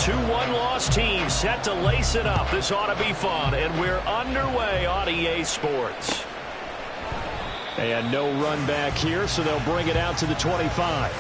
Two one-loss teams set to lace it up. This ought to be fun, and we're underway on EA Sports. And no run back here, so they'll bring it out to the 25.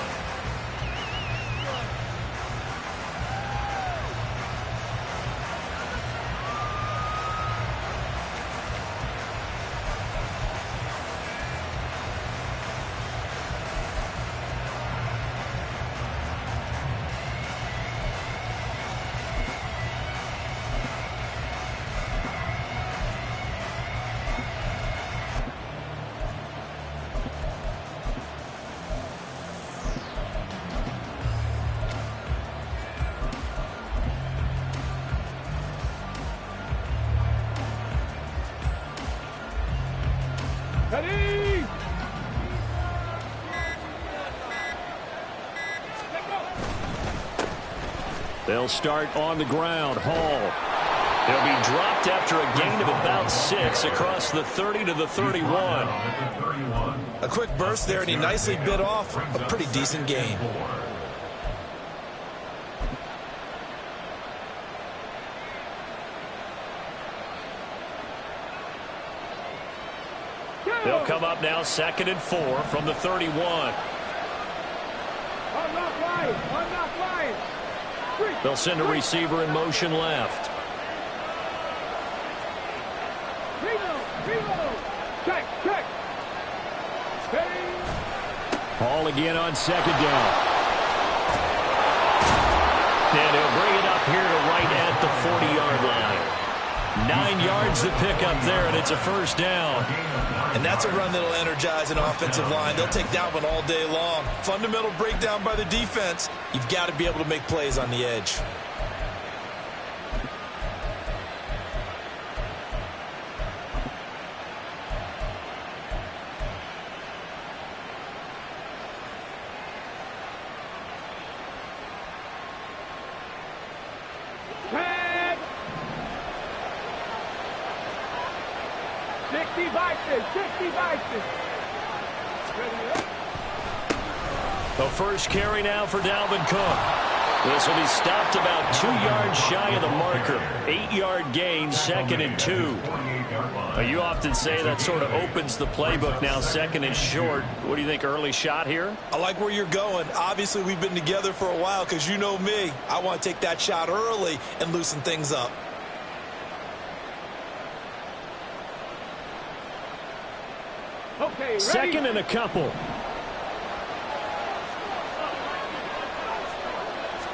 Ready! They'll start on the ground. Hall. They'll be dropped after a gain of about 6 across the 30 to the 31. A quick burst there, and he nicely bit off a pretty decent gain. They'll come up now 2nd and 4 from the 31. They'll send a receiver in motion left. Hall again on 2nd down. And he'll bring it up here to right at the 40-yard line. 9 yards to pick up there, and it's a first down. And that's a run that'll energize an offensive line. They'll take that one all day long. Fundamental breakdown by the defense. You've got to be able to make plays on the edge. The first carry now for Dalvin Cook. This will be stopped about 2 yards shy of the marker. 8-yard gain, 2nd and 2. You often say that sort of opens the playbook now, 2nd and short. What do you think, early shot here? I like where you're going. Obviously, we've been together for a while because you know me. I want to take that shot early and loosen things up. Okay, ready? 2nd and a couple.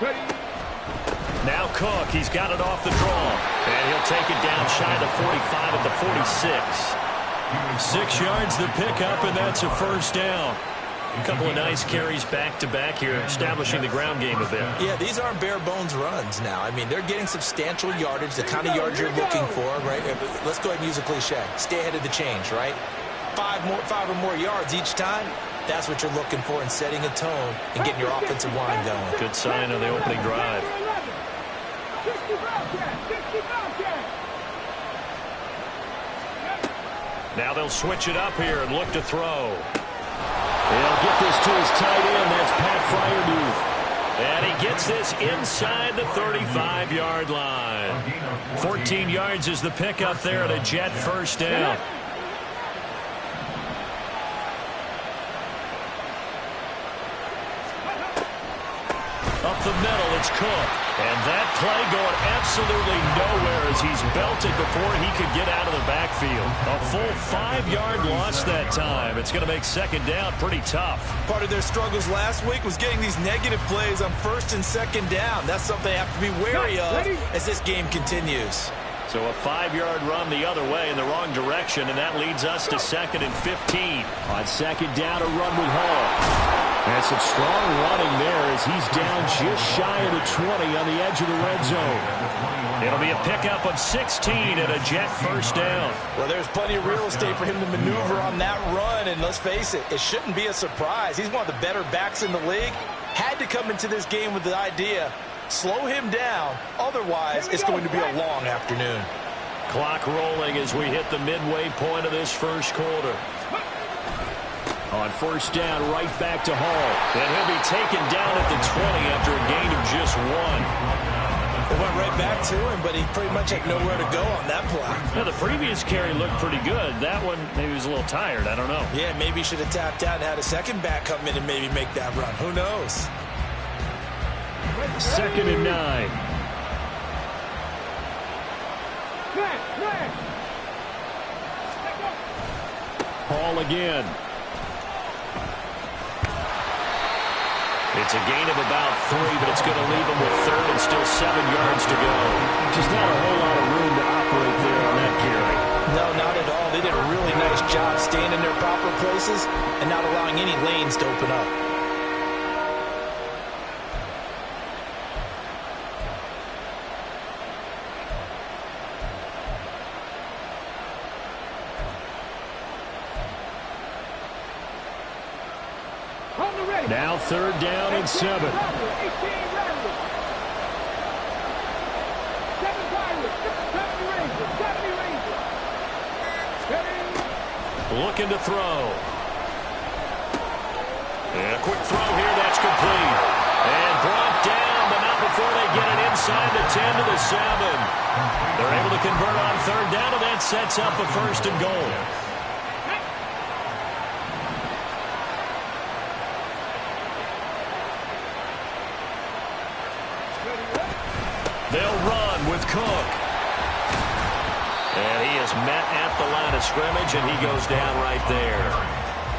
Ready. Now Cook, he's got it off the draw. And he'll take it down shy of the 45 at the 46. 6 yards to pick up, and that's a first down. A couple of nice carries back-to-back here, establishing the ground game a bit. Yeah, these aren't bare-bones runs now. I mean, they're getting substantial yardage, the kind of yards you're looking for, right? Let's go ahead and use a cliche. Stay ahead of the change, right? 5 or more yards each time. That's what you're looking for in setting a tone and getting your offensive line going. Good sign of the opening drive. Now they'll switch it up here and look to throw. They'll get this to his tight end. That's Pat Fryermuth. And he gets this inside the 35-yard line. 14 yards is the pickup there at a Jet first down. Up the middle, it's Cook. And that play going absolutely nowhere as he's belted before he could get out of the backfield. A full 5-yard loss that time. It's going to make 2nd down pretty tough. Part of their struggles last week was getting these negative plays on 1st and 2nd down. That's something they have to be wary of as this game continues. So a 5-yard run the other way in the wrong direction, and that leads us to 2nd and 15. On 2nd down, a run with Hall. And some strong running there as he's down just shy of the 20 on the edge of the red zone. It'll be a pickup of 16 and a Jet first down. Well, there's plenty of real estate for him to maneuver on that run, and let's face it, it shouldn't be a surprise. He's one of the better backs in the league. Had to come into this game with the idea, slow him down, otherwise it's going to be a long afternoon. Clock rolling as we hit the midway point of this first quarter. On first down, right back to Hall. And he'll be taken down at the 20 after a gain of just 1. It went right back to him, but he pretty much had nowhere to go on that play. Now, the previous carry looked pretty good. That one, maybe he was a little tired. I don't know. Yeah, maybe he should have tapped out and had a second back come in and maybe make that run. Who knows? 2nd and 9. Paul again. It's a gain of about 3, but it's going to leave him with 3rd and still 7 yards to go. Just not a whole lot of room to operate there on that carry. No, not at all. They did a really nice job staying in their proper places and not allowing any lanes to open up. Now 3rd down and 7. Looking to throw. And a quick throw here. That's complete. And brought down, but not before they get it inside the 10 to the 7. They're able to convert on 3rd down, and that sets up a 1st and goal. They'll run with Cook. And he is met at the line of scrimmage, and he goes down right there.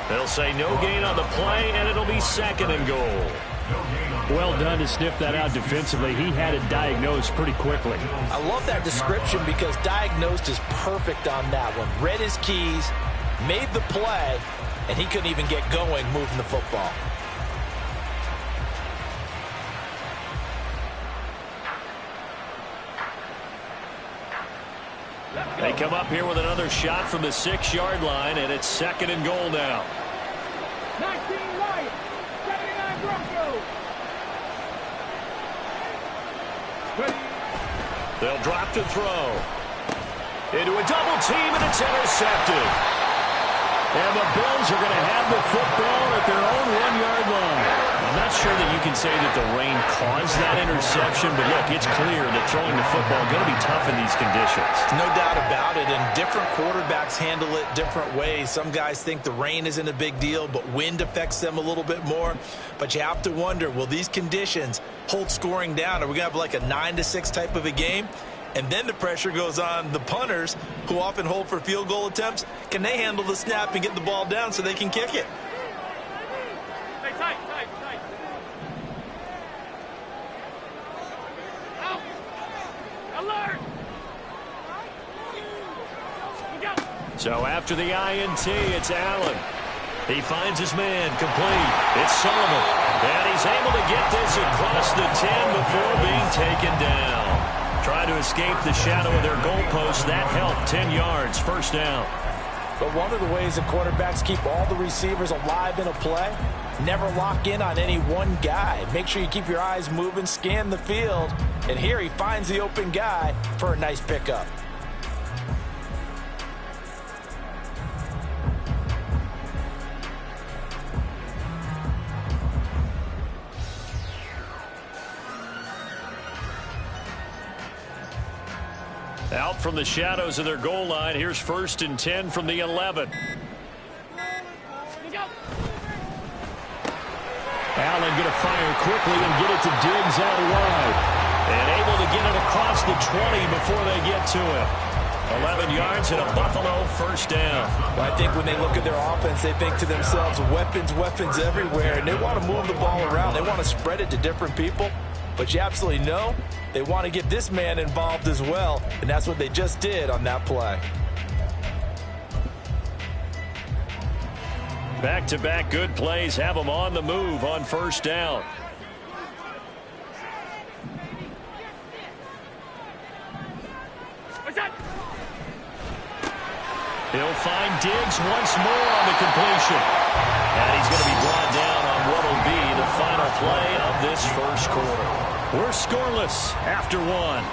They'll say no gain on the play, and it'll be 2nd and goal. Well done to sniff that out defensively. He had it diagnosed pretty quickly. I love that description because diagnosed is perfect on that one. Read his keys, made the play, and he couldn't even get going moving the football. They come up here with another shot from the 6-yard line, and it's 2nd and goal now. 19 Lions, 79 Broncos. They'll drop to throw. Into a double team, and it's intercepted. And the Bills are going to have the football at their own 1-yard line. I'm not sure that you can say that the rain caused that interception, but look, it's clear that throwing the football is going to be tough in these conditions. No doubt about it, and different quarterbacks handle it different ways. Some guys think the rain isn't a big deal, but wind affects them a little bit more. But you have to wonder, will these conditions hold scoring down? Are we going to have like a 9-6 type of a game? And then the pressure goes on the punters, who often hold for field goal attempts. Can they handle the snap and get the ball down so they can kick it? Stay tight, tight, tight. Out. Alert. So after the INT, it's Allen. He finds his man, complete. It's Sullivan. And he's able to get this across the 10 before being taken down. Trying to escape the shadow of their goalpost. That helped. 10 yards, 1st down. But one of the ways that quarterbacks keep all the receivers alive in a play, never lock in on any one guy. Make sure you keep your eyes moving, scan the field. And here he finds the open guy for a nice pickup. Out from the shadows of their goal line. Here's 1st and 10 from the 11. Allen going to fire quickly and get it to Diggs out wide. And able to get it across the 20 before they get to it. 11 yards and a Buffalo 1st down. Well, I think when they look at their offense, they think to themselves, weapons, weapons everywhere. And they want to move the ball around. They want to spread it to different people. But you absolutely know they want to get this man involved as well. And that's what they just did on that play. Back-to-back good plays have them on the move on 1st down. He'll find Diggs once more on the completion. And he's going to be brought down on what will be the final play of this 1st quarter. We're scoreless after 1.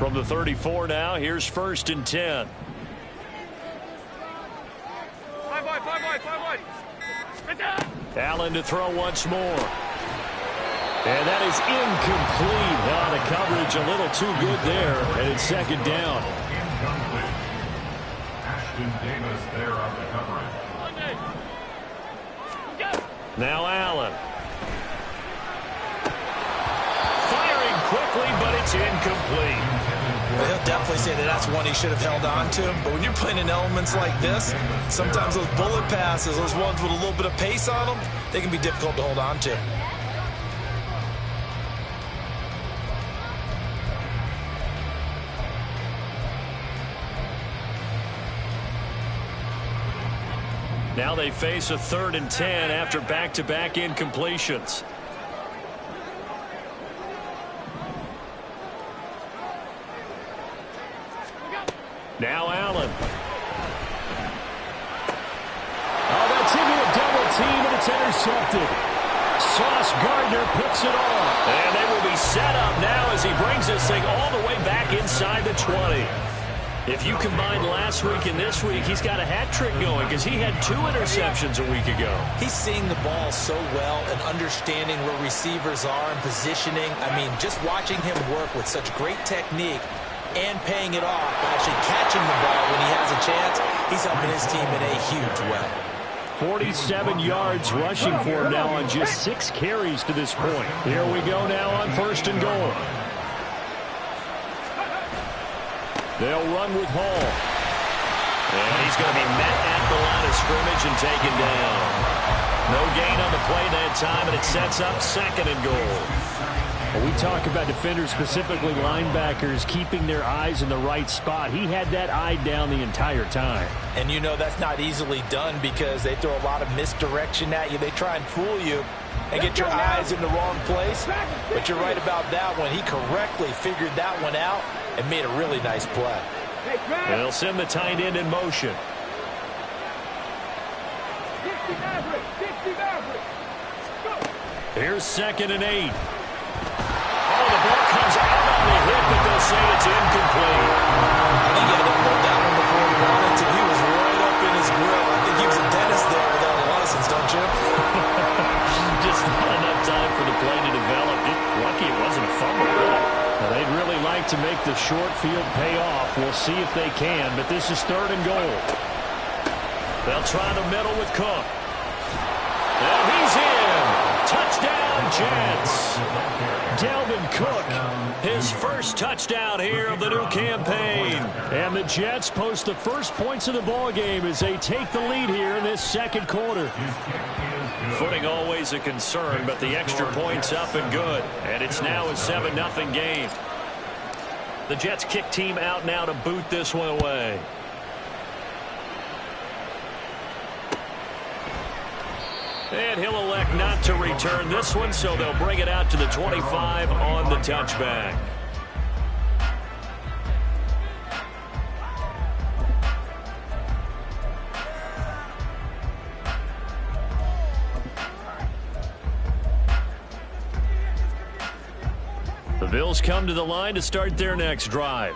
From the 34 now, here's 1st and 10. Five wide. Allen to throw once more. And that is incomplete. The coverage a little too good there, and it's 2nd down. Incomplete. Ashton Davis there on the coverage. Now Allen. Firing quickly, but it's incomplete. Well, he'll definitely say that that's one he should have held on to. But when you're playing in elements like this, sometimes those bullet passes, those ones with a little bit of pace on them, they can be difficult to hold on to. Now they face a 3rd and 10 after back-to-back incompletions. Now Allen. Oh, that's into a double team, and it's intercepted. Sauce Gardner picks it off. And they will be set up now as he brings this thing all the way back inside the 20. If you combine last week and this week, he's got a hat trick going because he had 2 interceptions a week ago. He's seeing the ball so well and understanding where receivers are and positioning. I mean, just watching him work with such great technique and paying it off by actually catching the ball when he has a chance, he's helping his team in a huge way. 47 yards rushing for him now on just 6 carries to this point. Here we go now on 1st and goal. They'll run with Hall. And he's going to be met at the line of scrimmage and taken down. No gain on the play that time, and it sets up 2nd and goal. Well, we talk about defenders, specifically linebackers, keeping their eyes in the right spot. He had that eye down the entire time. And you know that's not easily done because they throw a lot of misdirection at you. They try and fool you and get your eyes in the wrong place. But you're right about that one. He correctly figured that one out and made a really nice play. They'll send the tight end in motion. 60 Maverick. Here's 2nd and 8. Oh, the ball comes out on the hit, but they'll say it's incomplete. I think he had to hold that one before he wanted to. He was right up in his grill. I think he was a dentist there without a license, don't you? Just not enough time for the play to develop. Just lucky it wasn't a fumble. Well, they'd really like to make the short field pay off. We'll see if they can, but this is 3rd and goal. They'll try the middle with Cook. Well, he's in. Touchdown, Jets. Dalvin Cook, his first touchdown here of the new campaign. And the Jets post the first points of the ball game as they take the lead here in this 2nd quarter. Footing always a concern, but the extra point's up and good. And it's now a 7-0 game. The Jets kick team out now to boot this one away. And he'll elect not to return this one, so they'll bring it out to the 25 on the touchback. The Bills come to the line to start their next drive.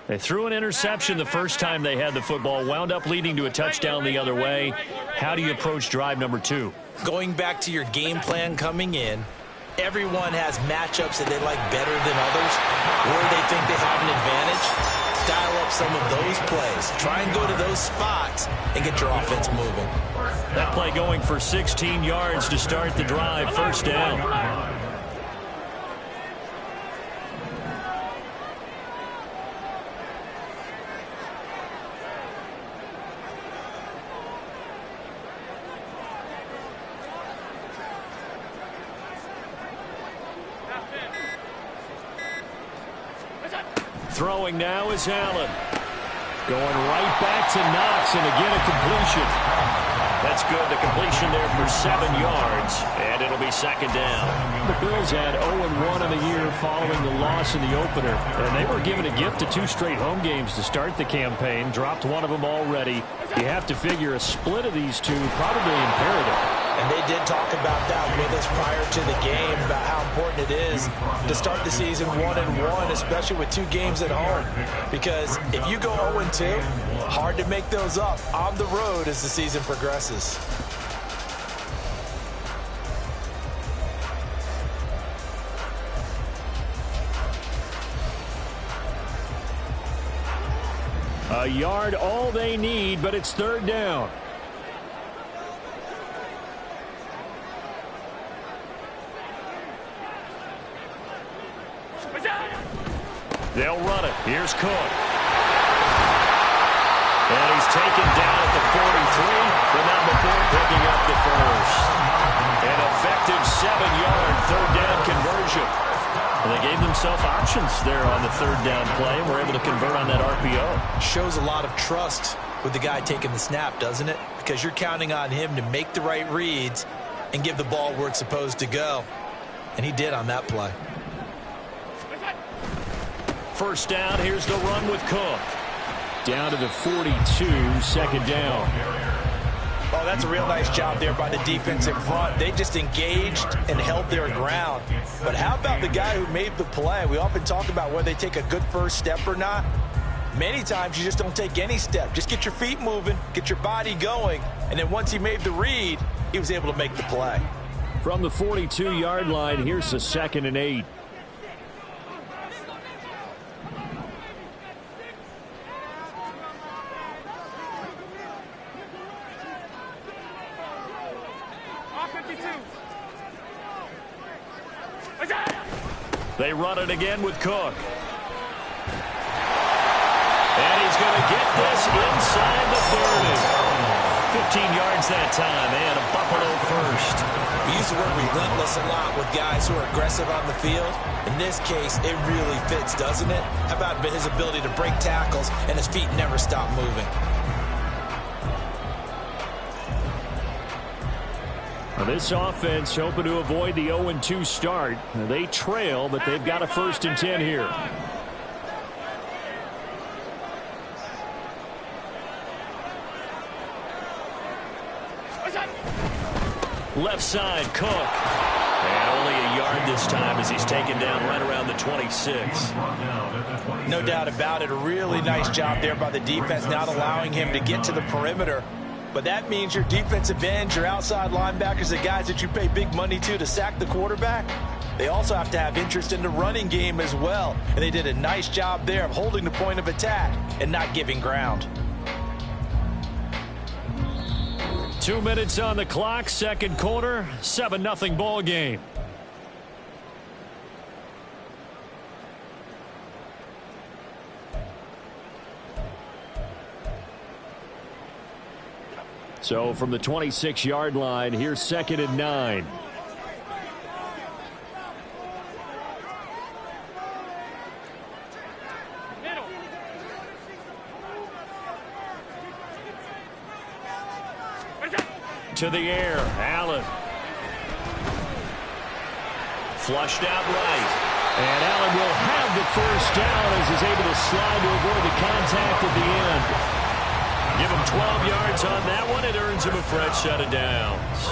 They threw an interception the first time they had the football, wound up leading to a touchdown the other way. How do you approach drive number 2? Going back to your game plan coming in, everyone has matchups that they like better than others, where they think they have an advantage. Dial up some of those plays. Try and go to those spots and get your offense moving. That play going for 16 yards to start the drive, 1st down. Throwing now is Allen. Going right back to Knox, and again a completion. That's good. The completion there for 7 yards, and it'll be 2nd down. The Bills had 0-1 in the year following the loss in the opener, and they were given a gift of 2 straight home games to start the campaign. Dropped one of them already. You have to figure a split of these two probably imperative. And they did talk about that with us prior to the game, about how important it is to start the season 1-1, especially with 2 games at home. Because if you go 0-2, hard to make those up on the road as the season progresses. A yard, all they need, but it's 3rd down. They'll run it. Here's Cook. And he's taken down at the 43, but not before picking up the first. An effective 7-yard 3rd down conversion. And they gave themselves options there on the 3rd down play and were able to convert on that RPO. Shows a lot of trust with the guy taking the snap, doesn't it? Because you're counting on him to make the right reads and give the ball where it's supposed to go. And he did on that play. 1st down, here's the run with Cook. Down to the 42, 2nd down. Oh, that's a real nice job there by the defensive front. They just engaged and held their ground. But how about the guy who made the play? We often talk about whether they take a good first step or not. Many times you just don't take any step. Just get your feet moving, get your body going, and then once he made the read, he was able to make the play. From the 42-yard line, here's the 2nd and 8. They run it again with Cook. And he's going to get this inside the 30. 15 yards that time, and a Buffalo first. We use the word relentless a lot with guys who are aggressive on the field. In this case, it really fits, doesn't it? How about his ability to break tackles and his feet never stop moving? Now this offense hoping to avoid the 0-2 start. They trail, but they've got a 1st and 10 here. Left side, Cook. And only a yard this time as he's taken down right around the 26. No doubt about it. A really nice job there by the defense, not allowing him to get to the perimeter. But that means your defensive ends, your outside linebackers, the guys that you pay big money to sack the quarterback, they also have to have interest in the running game as well. And they did a nice job there of holding the point of attack and not giving ground. 2 minutes on the clock, 2nd quarter, 7-0 ball game. So from the 26-yard line, here's 2nd and 9. To the air, Allen. Flushed out right. And Allen will have the 1st down as he's able to slide to avoid the contact at the end. Give him 12 yards on that one. It earns him a fresh set of downs.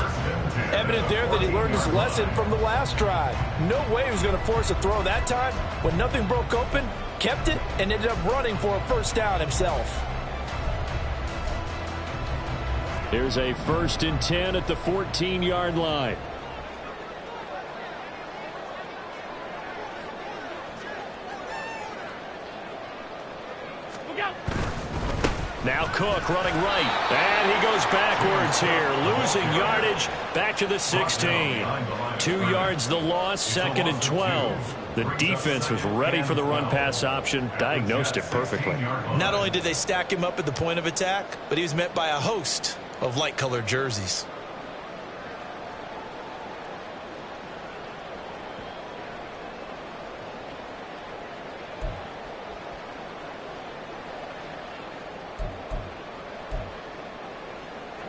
Evident there that he learned his lesson from the last drive. No way he was going to force a throw that time. When nothing broke open, kept it, and ended up running for a 1st down himself. There's a 1st and 10 at the 14-yard line. Now Cook running right. And he goes backwards here. Losing yardage back to the 16. 2 yards the loss, 2nd and 12. The defense was ready for the run-pass option. Diagnosed it perfectly. Not only did they stack him up at the point of attack, but he was met by a host of light-colored jerseys.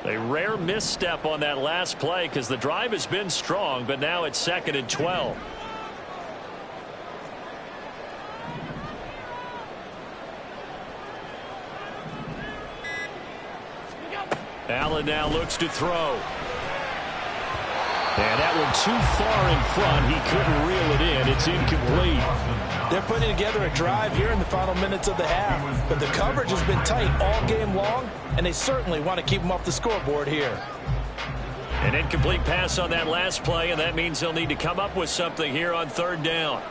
A rare misstep on that last play because the drive has been strong, but now it's 2nd and 12. Allen now looks to throw. And that one too far in front. He couldn't reel it in. It's incomplete. They're putting together a drive here in the final minutes of the half. But the coverage has been tight all game long, and they certainly want to keep them off the scoreboard here. An incomplete pass on that last play, and that means they'll need to come up with something here on third down.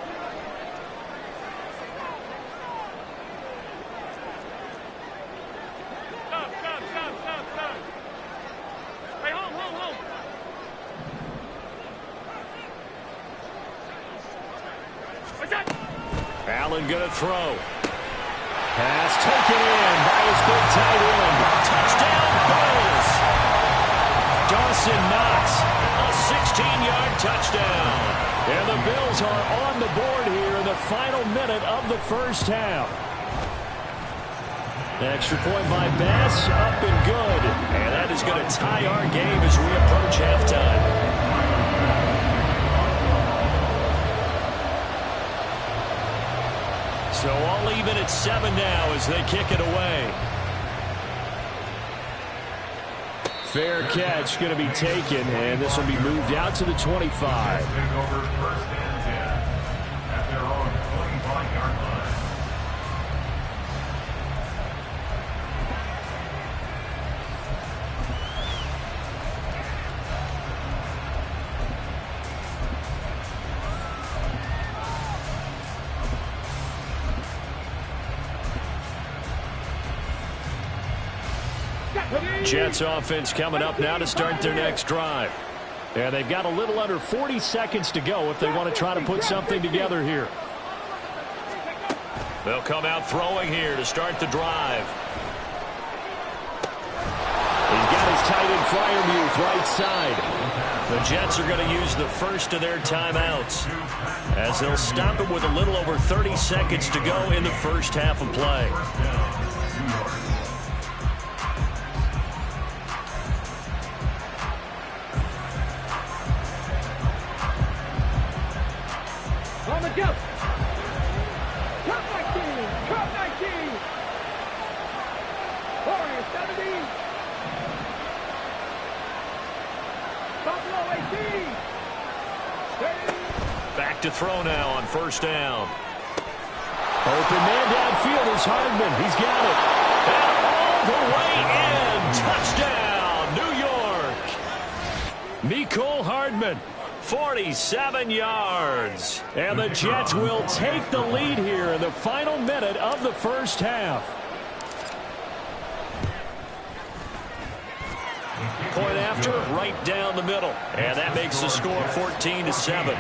Stop. Hey, hold. What's that? Allen going to throw. Pass taken in by his big tight end. Touchdown, Bills. Dawson Knox, a 16-yard touchdown. And the Bills are on the board here in the final minute of the first half. Extra point by Bass, up and good. And that is going to tie our game as we approach halftime. So all even at 7 now as they kick it away. Fair catch going to be taken, and this will be moved out to the 25. Over first and 10 at their own 25-yard line. Jets offense coming up now to start their next drive. And they've got a little under 40 seconds to go if they want to try to put something together here. They'll come out throwing here to start the drive. He's got his tight end Fryermuth right side. The Jets are going to use the first of their timeouts as they'll stop it with a little over 30 seconds to go in the first half of play. On the jump. Top 19. Warriors 70. Buffalo 18. 30. Back to throw now on first down. Open man downfield is Hardman. He's got it. And all the way in. Touchdown, New York. Mecole Hardman. 47 yards. And the Jets will take the lead here in the final minute of the first half. Point after, right down the middle. And that makes the score 14-7.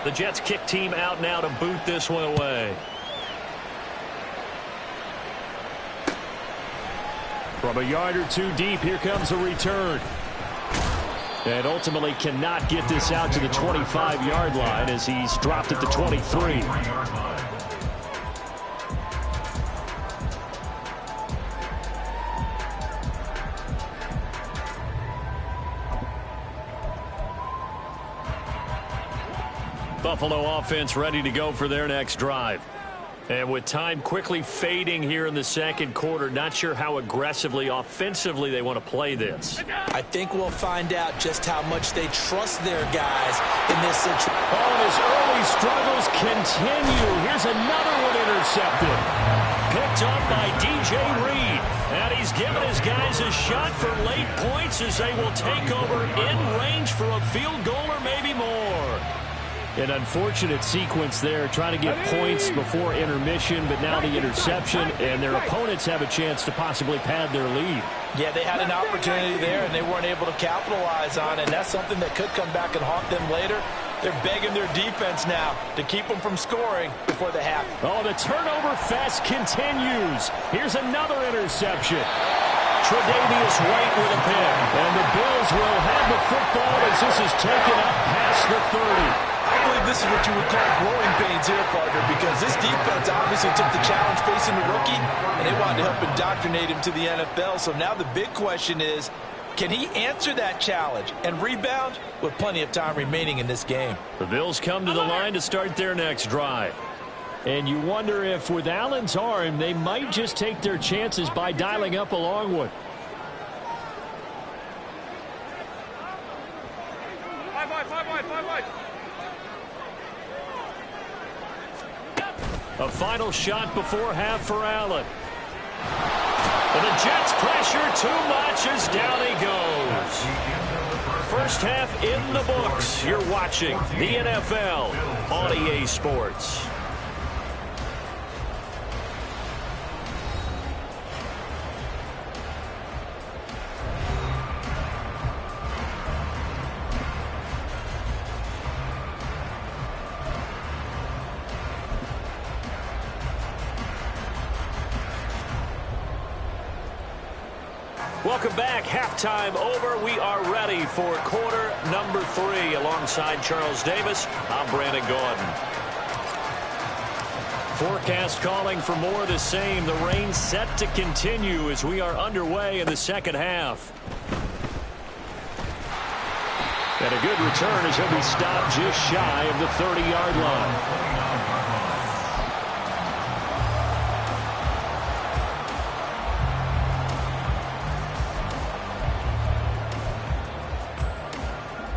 The Jets kick team out now to boot this one away. From a yard or two deep, here comes a return. And ultimately cannot get this out to the 25-yard line as he's dropped at the 23. Buffalo offense ready to go for their next drive. And with time quickly fading here in the second quarter, not sure how aggressively, offensively they want to play this. I think we'll find out just how much they trust their guys in this situation. Oh, and his early struggles continue. Here's another one intercepted. Picked up by DJ Reed. And he's given his guys a shot for late points as they will take over in range for a field goal or maybe more. An unfortunate sequence there, trying to get points before intermission, but now the interception, and their opponents have a chance to possibly pad their lead. Yeah, they had an opportunity there, and they weren't able to capitalize on it, and that's something that could come back and haunt them later. They're begging their defense now to keep them from scoring before the half. Oh, the turnover fest continues. Here's another interception. Tre'Davious White with a pick, and the Bills will have the football as this is taken up past the 30. I believe this is what you would call growing pains here, partner, because this defense obviously took the challenge facing the rookie, and they wanted to help indoctrinate him to the NFL. So now the big question is, can he answer that challenge and rebound with plenty of time remaining in this game? The Bills come to the line to start their next drive. And you wonder if with Allen's arm, they might just take their chances by dialing up a long one. A final shot before half for Allen. And the Jets pressure too much as down he goes. First half in the books. You're watching the NFL on EA Sports. Welcome back. Halftime over. We are ready for quarter number 3. Alongside Charles Davis, I'm Brandon Gordon. Forecast calling for more of the same. The rain set to continue as we are underway in the second half. And a good return as he'll be stopped just shy of the 30-yard line.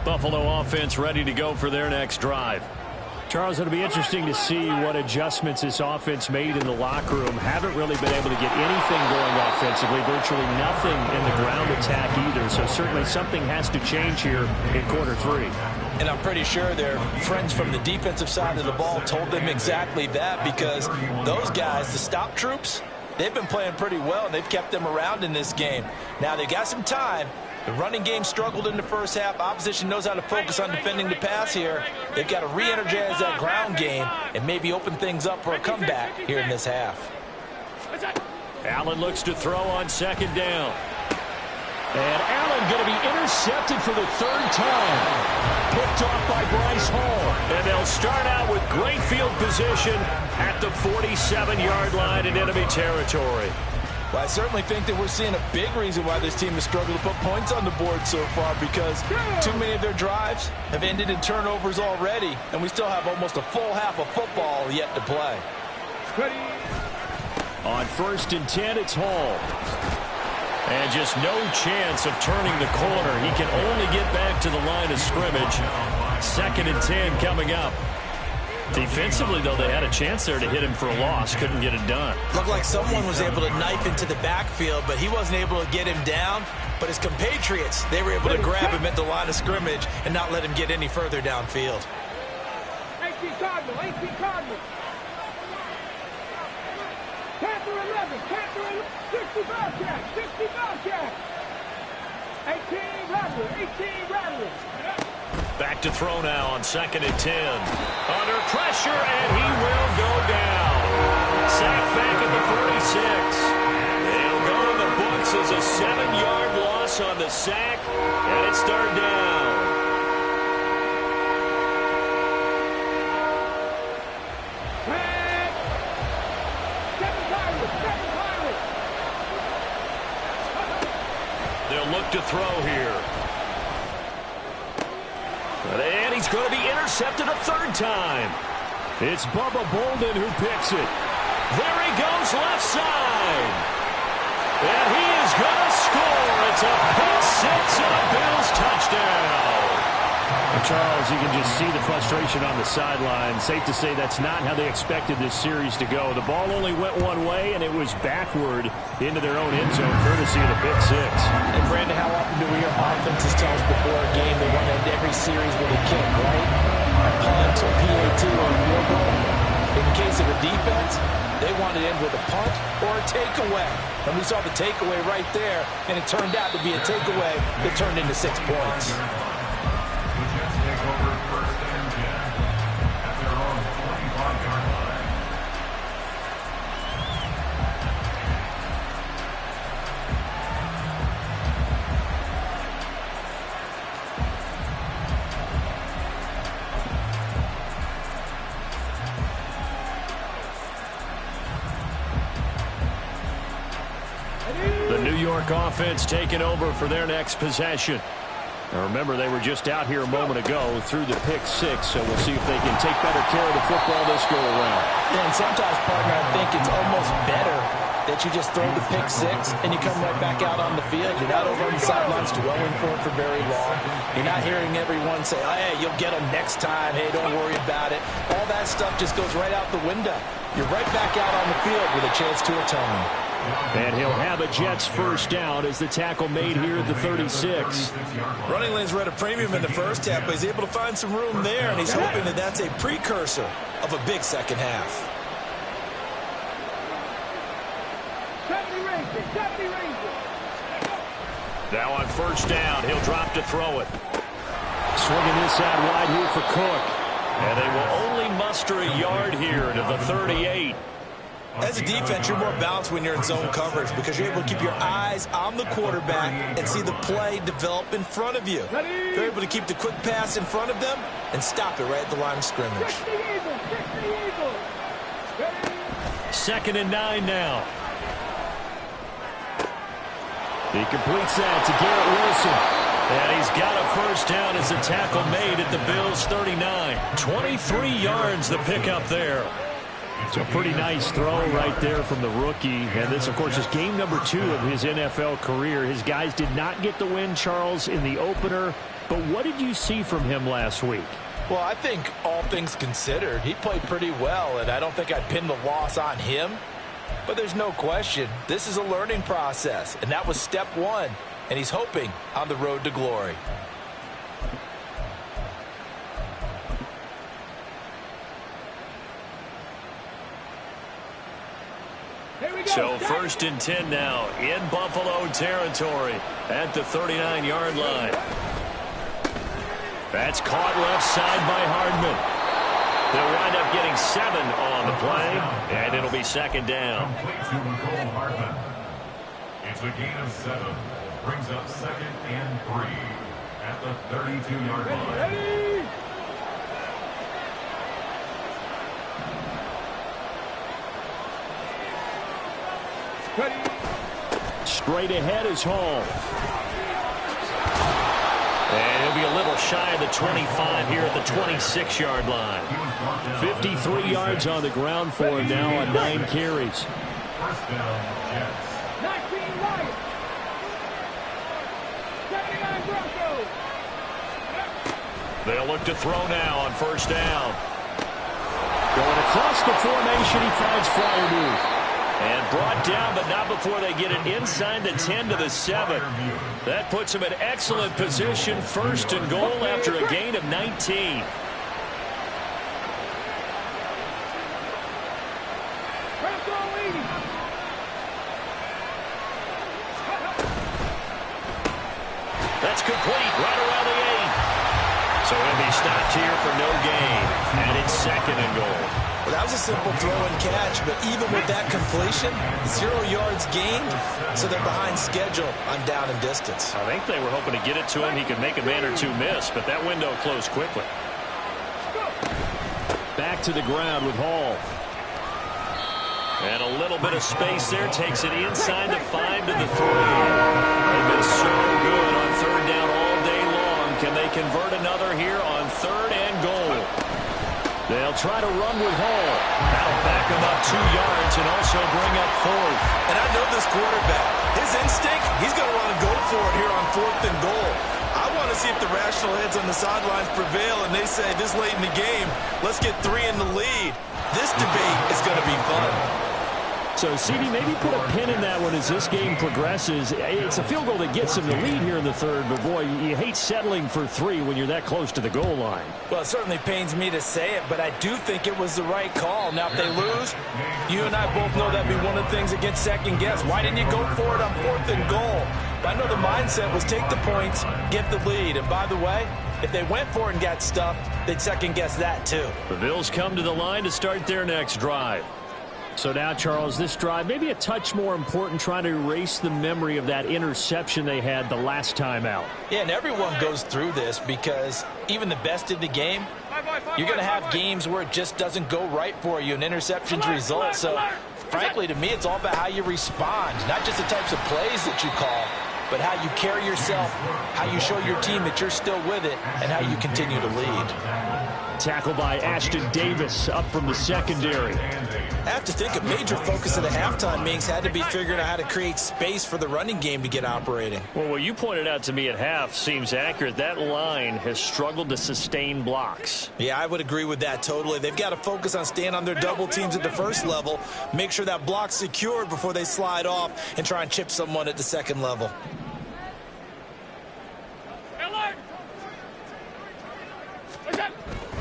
Buffalo offense ready to go for their next drive. Charles, it'll be interesting to see what adjustments this offense made in the locker room. Haven't really been able to get anything going offensively, virtually nothing in the ground attack either. So certainly something has to change here in quarter 3. And I'm pretty sure their friends from the defensive side of the ball told them exactly that, because those guys, the stop troops, they've been playing pretty well, and they've kept them around in this game. Now, they got some time. The running game struggled in the first half. Opposition knows how to focus on defending the pass here. They've got to re-energize that ground game and maybe open things up for a comeback here in this half. Allen looks to throw on second down. And Allen going to be intercepted for the 3rd time. Picked off by Bryce Hall. And they'll start out with great field position at the 47-yard line in enemy territory. Well, I certainly think that we're seeing a big reason why this team has struggled to put points on the board so far, because too many of their drives have ended in turnovers already, and we still have almost a full half of football yet to play. On 1st and 10, it's Hall. And just no chance of turning the corner. He can only get back to the line of scrimmage. 2nd and 10 coming up. Defensively, though, they had a chance there to hit him for a loss. Couldn't get it done. Looked like someone was able to knife into the backfield, but he wasn't able to get him down. But his compatriots, they were able to grab him at the line of scrimmage and not let him get any further downfield. 18 Cardinal, 18 Cardinal. Panther 11, Panther 11, 60 Bobcat, 60 Bobcat. 18 Rattler, 18 Rattler. Back to throw now on 2nd and 10. Under pressure, and he will go down. Sack back at the 46. They'll go in the books as a 7-yard loss on the sack, and it's 3rd down. They'll look to throw here. And he's going to be intercepted a 3rd time. It's Bubba Bolden who picks it. There he goes left side. And he is going to score. It's a pick 6 and a Bills touchdown. And Charles, you can just see the frustration on the sideline. Safe to say that's not how they expected this series to go. The ball only went one way, and it was backward into their own end zone, courtesy of the pick 6. And Brandon, how often do we hear offenses tell us before a game they want to end every series with a kick, right? A punt, a PAT, or a field goal. In the case of the defense, they want to end with a punt or a takeaway. And we saw the takeaway right there, and it turned out to be a takeaway that turned into 6 points. Offense taking over for their next possession. Now remember, they were just out here a moment ago through the pick 6, so we'll see if they can take better care of the football this go around. Yeah, and sometimes, partner, I think it's almost better that you just throw the pick six and you come right back out on the field. You're not over on the sidelines dwelling for it for very long. You're not hearing everyone say, oh, hey, you'll get them next time. Hey, don't worry about it. All that stuff just goes right out the window. You're right back out on the field with a chance to atone. And he'll have a Jets first down as the tackle made here at the 36. Running lanes were at a premium in the first half, but he's able to find some room there, and he's hoping that that's a precursor of a big second half. Now on first down, he'll drop to throw it. Swinging this out wide here for Cook. And they will only muster a yard here to the 38. As a defense, you're more balanced when you're in zone coverage because you're able to keep your eyes on the quarterback and see the play develop in front of you. You're able to keep the quick pass in front of them and stop it right at the line of scrimmage. 2nd and 9 now. He completes that to Garrett Wilson. And he's got a first down as a tackle made at the Bills' 39. 23 yards the pickup there. It's a pretty nice throw right there from the rookie. And this, of course, is game number 2 of his NFL career. His guys did not get the win, Charles, in the opener. But what did you see from him last week? Well, I think all things considered, he played pretty well, and I don't think I'd pin the loss on him. But there's no question, this is a learning process, and that was step 1. And he's hoping on the road to glory. So 1st and 10 now in Buffalo territory at the 39-yard line. That's caught left side by Hardman. They'll wind up getting 7 on the play, and it'll be 2nd down. Complete to Nicole Hardman. It's a gain of 7. Brings up 2nd and 3 at the 32-yard line. Straight ahead is Hall. And he'll be a little shy of the 25 here at the 26-yard line. 53 yards on the ground for him now on 9 carries. First down, Jets. 19 Lions. 79 Broncos. They'll look to throw now on first down. Going across the formation, he finds Fryermuth. And brought down, but not before they get it inside the 10 to the 7. That puts him in excellent position, 1st and goal after a gain of 19. That's complete, right around the 8. So he'll be stopped here for no gain. And it's 2nd and goal. Well, that was a simple throw and catch, but even with that completion, 0 yards gained, so they're behind schedule on down and distance. I think they were hoping to get it to him. He could make a man or 2 miss, but that window closed quickly. Back to the ground with Hall. And a little bit of space there. Takes it inside the 5 to the 3. They've been so good on 3rd down all day long. Can they convert another here on 3rd and goal? They'll try to run with Hall. That'll back him up 2 yards and also bring up 4th. And I know this quarterback. His instinct, he's going to want to go for it here on 4th and goal. I want to see if the rational heads on the sidelines prevail and they say this late in the game, let's get 3 in the lead. This debate is going to be fun. So, CD, maybe put a pin in that one as this game progresses. It's a field goal that gets them the lead here in the 3rd, but, boy, you hate settling for 3 when you're that close to the goal line. Well, it certainly pains me to say it, but I do think it was the right call. Now, if they lose, you and I both know that'd be one of the things against second guess. Why didn't you go for it on 4th and goal? But I know the mindset was take the points, get the lead. And, by the way, if they went for it and got stuffed, they'd second guess that, too. The Bills come to the line to start their next drive. So now, Charles, this drive maybe a touch more important, trying to erase the memory of that interception they had the last time out. Yeah, and everyone goes through this because even the best in the game, you're going to have games where it just doesn't go right for you, and interceptions result. So, frankly, to me, it's all about how you respond, not just the types of plays that you call, but how you carry yourself, how you show your team that you're still with it, and how you continue to lead. Tackle by Ashton Davis up from the secondary. I have to think a major focus of the halftime meetings had to be figuring out how to create space for the running game to get operating. Well, what you pointed out to me at half seems accurate. That line has struggled to sustain blocks. Yeah, I would agree with that totally. They've got to focus on staying on their double teams at the first level, make sure that block's secured before they slide off and try and chip someone at the second level.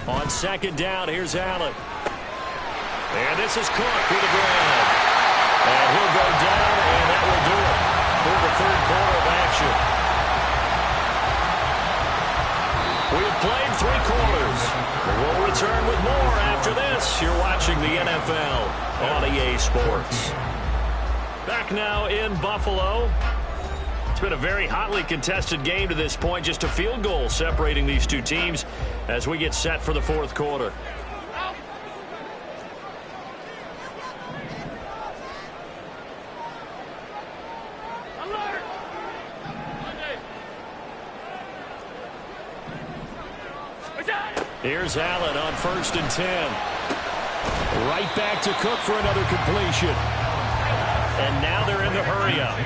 On second down, here's Allen. And this is Cook to the ground. And he'll go down, and that will do it for the third quarter of action. We have played 3 quarters. We'll return with more after this. You're watching the NFL on EA Sports. Back now in Buffalo. It's been a very hotly contested game to this point. Just a field goal separating these two teams as we get set for the fourth quarter. Here's Allen on 1st and 10. Right back to Cook for another completion. And now they're in the hurry-up.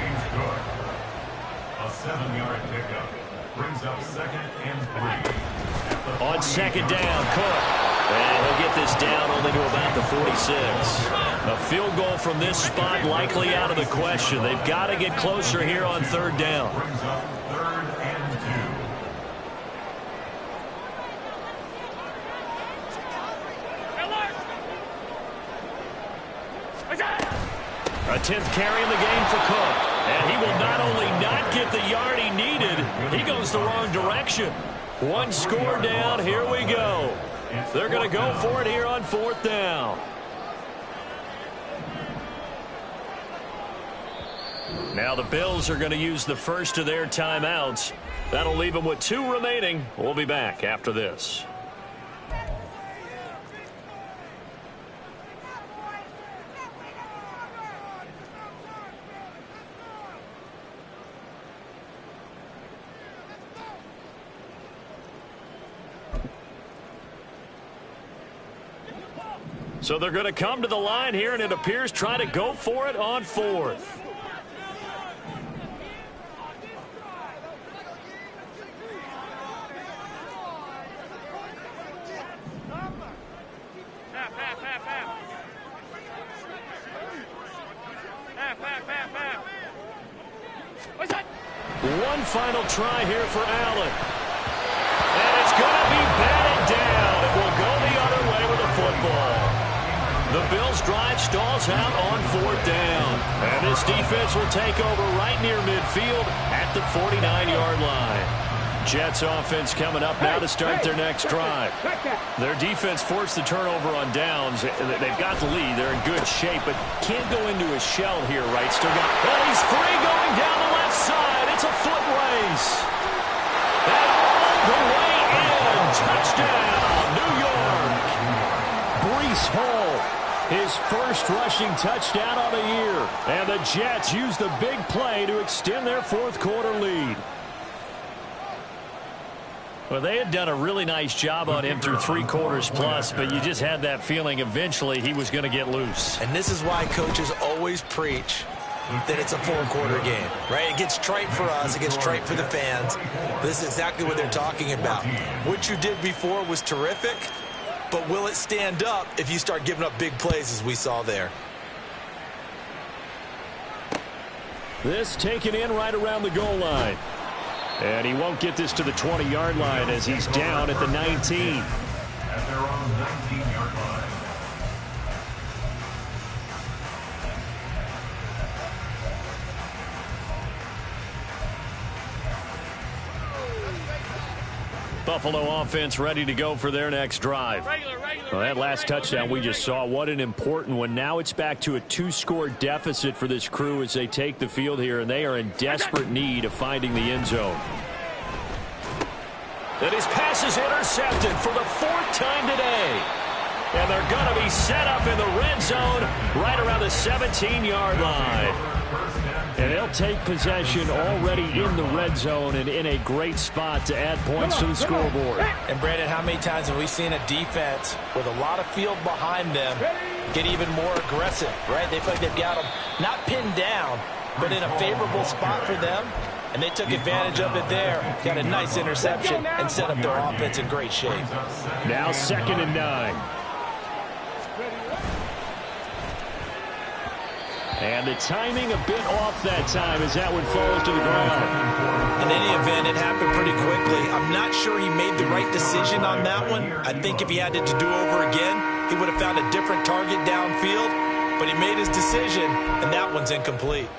A 7-yard pickup brings up 2nd and 3. On second down, Cook. And he'll get this down only to about the 46. A field goal from this spot likely out of the question. They've got to get closer here on 3rd down. Brings up 3rd and 2. A 10th carry in the game for Cook. And he will not only not get the yard he needed, he goes the wrong direction. 1 score down, here we go. They're going to go for it here on 4th down. Now the Bills are going to use the first of their timeouts. That'll leave them with 2 remaining. We'll be back after this. So they're going to come to the line here, and it appears try to go for it on 4th. One final try here for Allen. And it's going to be batted down. It will go the other way with the football. The Bills' drive stalls out on 4th down. And this defense will take over right near midfield at the 49-yard line. Jets offense coming up now to start their next drive. Their defense forced the turnover on downs. They've got the lead. They're in good shape, but can't go into a shell here, right? Still got, well, he's free going down the left side. It's a foot race. And all the way in. Touchdown, New York. Breece Hall. His first rushing touchdown of the year. And the Jets use the big play to extend their fourth quarter lead. Well, they had done a really nice job on him through 3 quarters plus, but you just had that feeling eventually he was going to get loose. And this is why coaches always preach that it's a 4-quarter game, right? It gets trite for us. It gets trite for the fans. This is exactly what they're talking about. What you did before was terrific, but will it stand up if you start giving up big plays as we saw there? This taken in right around the goal line. And he won't get this to the 20-yard line as he's down at the 19. At their own 19-yard line. Buffalo offense ready to go for their next drive. Well, that last touchdown we just saw, what an important one. Now it's back to a 2-score deficit for this crew as they take the field here, and they are in desperate need of finding the end zone. And his pass is intercepted for the 4th time today. And they're going to be set up in the red zone right around the 17-yard line. And they'll take possession already in the red zone and in a great spot to add points to the scoreboard. And, Brandon, how many times have we seen a defense with a lot of field behind them get even more aggressive, right? They feel like they've got them not pinned down, but in a favorable spot for them, and they took advantage of it there. Got a nice interception and set up their offense in great shape. Now 2nd and 9. And the timing a bit off that time as that one falls to the ground. In any event, it happened pretty quickly. I'm not sure he made the right decision on that one. I think if he had it to do over again, he would have found a different target downfield. But he made his decision, and that one's incomplete.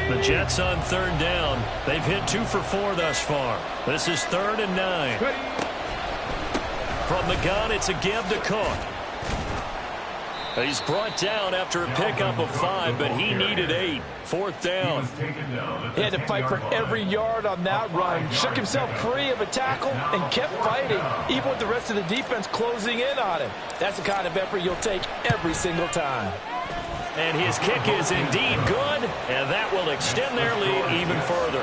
The Jets on 3rd down. They've hit 2 for 4 thus far. This is 3rd and 9. From the gun, it's a give to Cook. He's brought down after a pickup of 5, but he needed 8. 4th down. He had to fight for every yard on that run. Shook himself free of a tackle and kept fighting, even with the rest of the defense closing in on him. That's the kind of effort you'll take every single time. And his kick is indeed good, and that will extend their lead even further.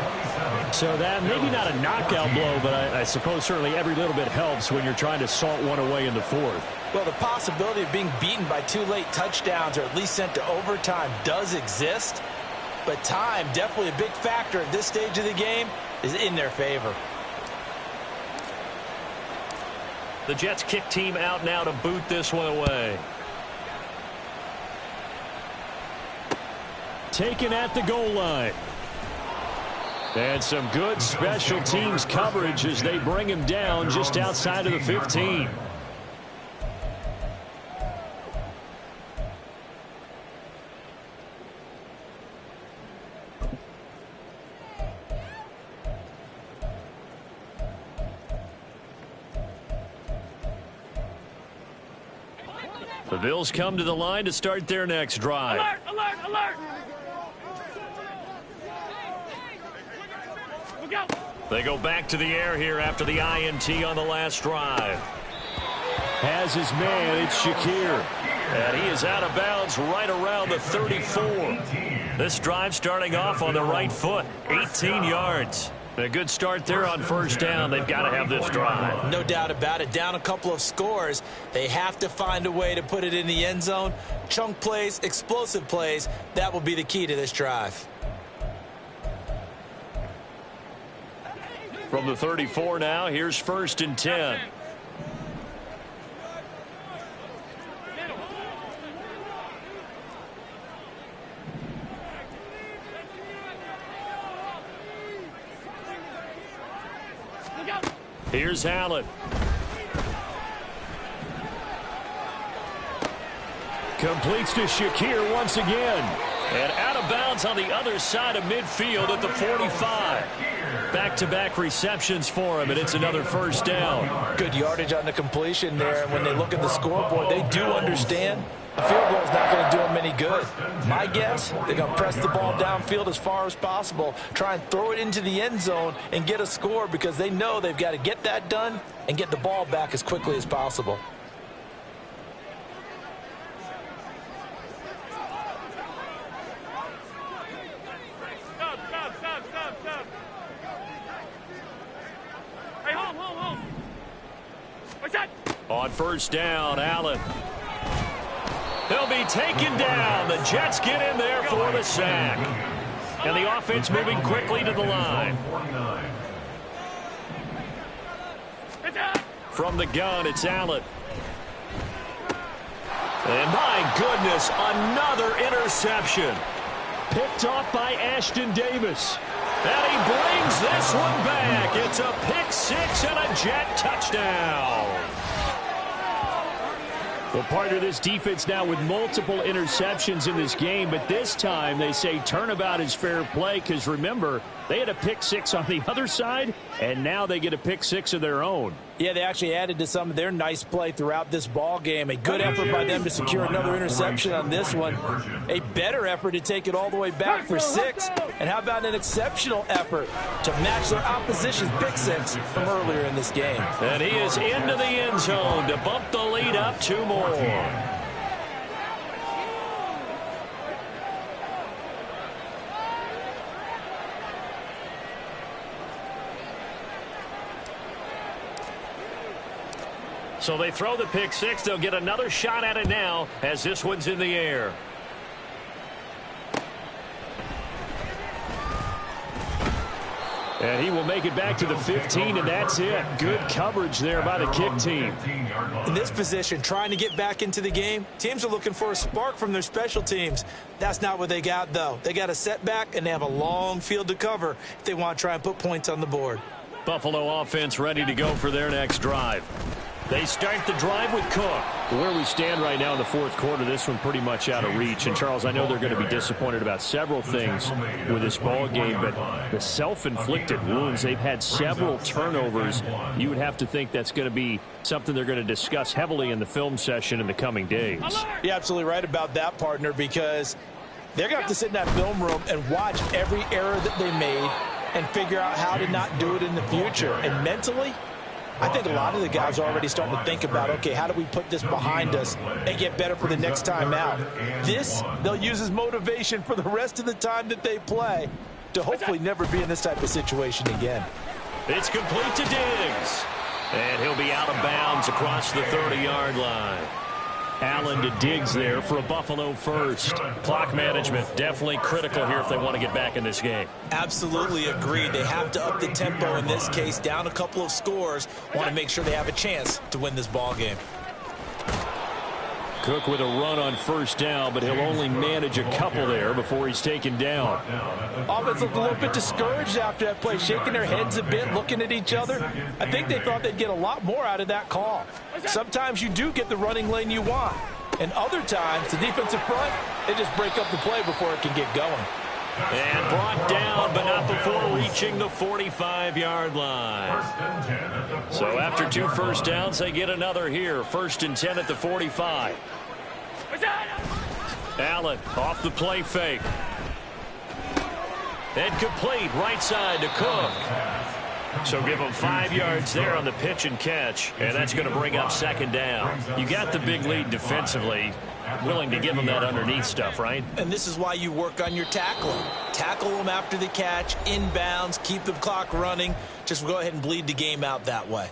So that maybe not a knockout blow, but I suppose certainly every little bit helps when you're trying to salt one away in the 4th. Well, the possibility of being beaten by 2 late touchdowns or at least sent to overtime does exist, but time, definitely a big factor at this stage of the game, is in their favor. The Jets kick team out now to boot this one away. Taken at the goal line. And some good special teams coverage as they bring him down just outside of the 15. The Bills come to the line to start their next drive. Alert, alert, alert! They go back to the air here after the INT on the last drive. Has his man, it's Shakir. And he is out of bounds right around the 34. This drive starting off on the right foot, 18 yards. A good start there on 1st down. They've got to have this drive. No doubt about it. Down a couple of scores. They have to find a way to put it in the end zone. Chunk plays, explosive plays. That will be the key to this drive. From the 34 now, here's 1st and 10. Here's Allen. Completes to Shakir once again. And out of bounds on the other side of midfield at the 45. Back-to-back receptions for him, and it's another 1st down. Good yardage on the completion there, and when they look at the scoreboard, they do understand a field goal is not going to do them any good. My guess, they're going to press the ball downfield as far as possible, try and throw it into the end zone and get a score because they know they've got to get that done and get the ball back as quickly as possible. On 1st down, Allen. He'll be taken down. The Jets get in there for the sack. And the offense moving quickly to the line. From the gun, it's Allen. And my goodness, another interception. Picked off by Ashton Davis. And he brings this one back. It's a pick 6 and a Jet touchdown. Well, part of this defense now with multiple interceptions in this game, but this time they say turnabout is fair play because, remember, they had a pick 6 on the other side, and now they get a pick 6 of their own. Yeah, they actually added to some of their nice play throughout this ball game. A good effort by them to secure another interception on this one. A better effort to take it all the way back for 6. And how about an exceptional effort to match their opposition's pick 6 from earlier in this game. And he is into the end zone to bump the lead up 2 more. So they throw the pick 6. They'll get another shot at it now as this one's in the air. And he will make it back to the 15, and that's it. Good coverage there by the kick team. In this position, trying to get back into the game, teams are looking for a spark from their special teams. That's not what they got, though. They got a setback, and they have a long field to cover if they want to try and put points on the board. Buffalo offense ready to go for their next drive. They start the drive with Cook. Where we stand right now in the fourth quarter, this one pretty much out of reach. And, Charles, I know they're going to be disappointed about several things with this ball game, but the self-inflicted wounds, they've had several turnovers. You would have to think that's going to be something they're going to discuss heavily in the film session in the coming days. You're absolutely right about that, partner, because they're going to have to sit in that film room and watch every error that they made and figure out how to not do it in the future. And mentally, I think a lot of the guys are already starting to think about, okay, how do we put this behind us and get better for the next time out? This, they'll use as motivation for the rest of the time that they play to hopefully never be in this type of situation again. It's complete to Diggs. And he'll be out of bounds across the 30-yard line. Allen to Diggs there for a Buffalo first. Clock management definitely critical here if they want to get back in this game. Absolutely agreed. They have to up the tempo in this case, down a couple of scores. Want to make sure they have a chance to win this ball game. Cook with a run on first down, but he'll only manage a couple there before he's taken down. Offense looked a little bit discouraged after that play, shaking their heads a bit, looking at each other. I think they thought they'd get a lot more out of that call. Sometimes you do get the running lane you want, and other times the defensive front, they just break up the play before it can get going. And brought down, but not before reaching the 45-yard line. So after 2 first downs, they get another here. 1st and 10 at the 45. Allen off the play fake. And complete right side to Cook. So give them 5 yards there on the pitch and catch. And that's going to bring up 2nd down. You got the big lead defensively. Willing to give them that underneath stuff, right? And this is why you work on your tackling. Tackle them after the catch, inbounds, keep the clock running. Just go ahead and bleed the game out that way.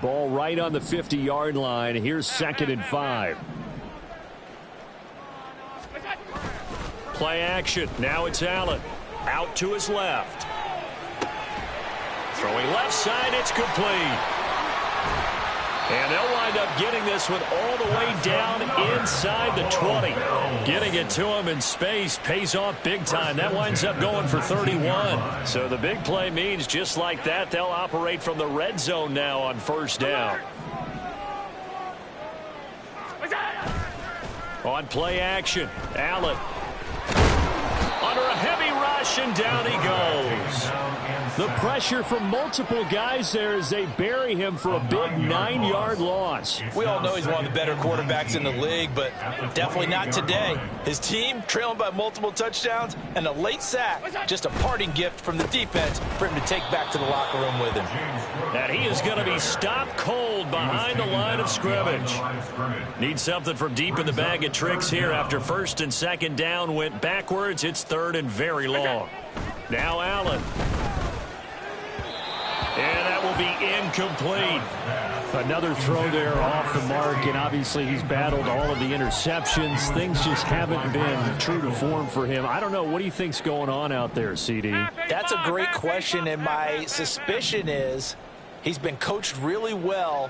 Ball right on the 50-yard line. Here's 2nd and 5. Play action. Now it's Allen. Out to his left. Throwing left side. It's complete. And they'll wind up getting this one all the way down inside the 20. Getting it to him in space pays off big time. That winds up going for 31. So the big play means just like that, they'll operate from the red zone now on 1st down. On play action, Allen. Under a heavy rush, and down he goes. The pressure from multiple guys there as they bury him for a big 9-yard loss. We all know he's one of the better quarterbacks in the league, but definitely not today. His team trailing by multiple touchdowns and a late sack. Just a parting gift from the defense for him to take back to the locker room with him. And he is going to be stopped cold behind the line of scrimmage. Need something from deep in the bag of tricks here after 1st and 2nd down went backwards. It's 3rd and very long. Now Allen. And that will be incomplete. Another throw there off the mark, and obviously he's battled all of the interceptions. Things just haven't been true to form for him. I don't know. What do you think's going on out there, CD? That's a great question, and my suspicion is he's been coached really well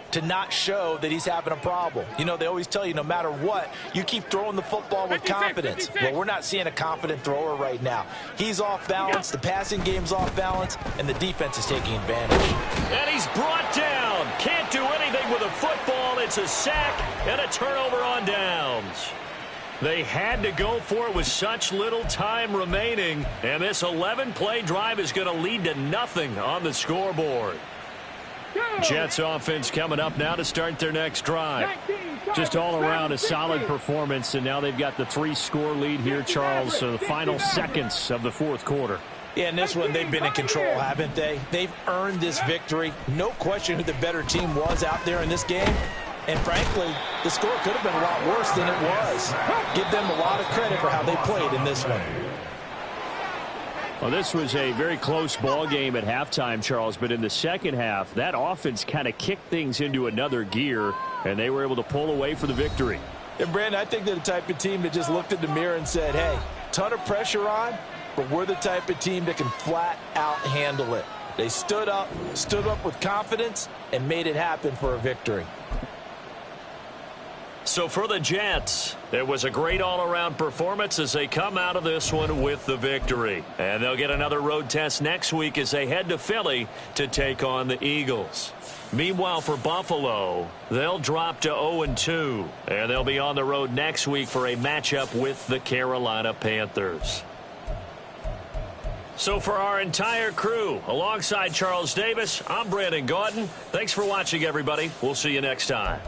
to not show that he's having a problem. You know, they always tell you no matter what, you keep throwing the football with confidence. Well, we're not seeing a confident thrower right now. He's off balance, the passing game's off balance, and the defense is taking advantage. And he's brought down. Can't do anything with a football. It's a sack and a turnover on downs. They had to go for it with such little time remaining, and this 11-play drive is going to lead to nothing on the scoreboard. Jets offense coming up now to start their next drive. Just all around a solid performance, and now they've got the 3-score lead here, Charles, so the final seconds of the fourth quarter. Yeah, in this one, they've been in control, haven't they? They've earned this victory. No question who the better team was out there in this game. And frankly, the score could have been a lot worse than it was. Give them a lot of credit for how they played in this one. Well, this was a very close ball game at halftime, Charles, but in the second half, that offense kind of kicked things into another gear, and they were able to pull away for the victory. And, Brandon, I think they're the type of team that just looked in the mirror and said, hey, ton of pressure on, but we're the type of team that can flat out handle it. They stood up with confidence, and made it happen for a victory. So for the Jets, it was a great all-around performance as they come out of this one with the victory. And they'll get another road test next week as they head to Philly to take on the Eagles. Meanwhile, for Buffalo, they'll drop to 0-2, and they'll be on the road next week for a matchup with the Carolina Panthers. So for our entire crew, alongside Charles Davis, I'm Brandon Gaudin. Thanks for watching, everybody. We'll see you next time.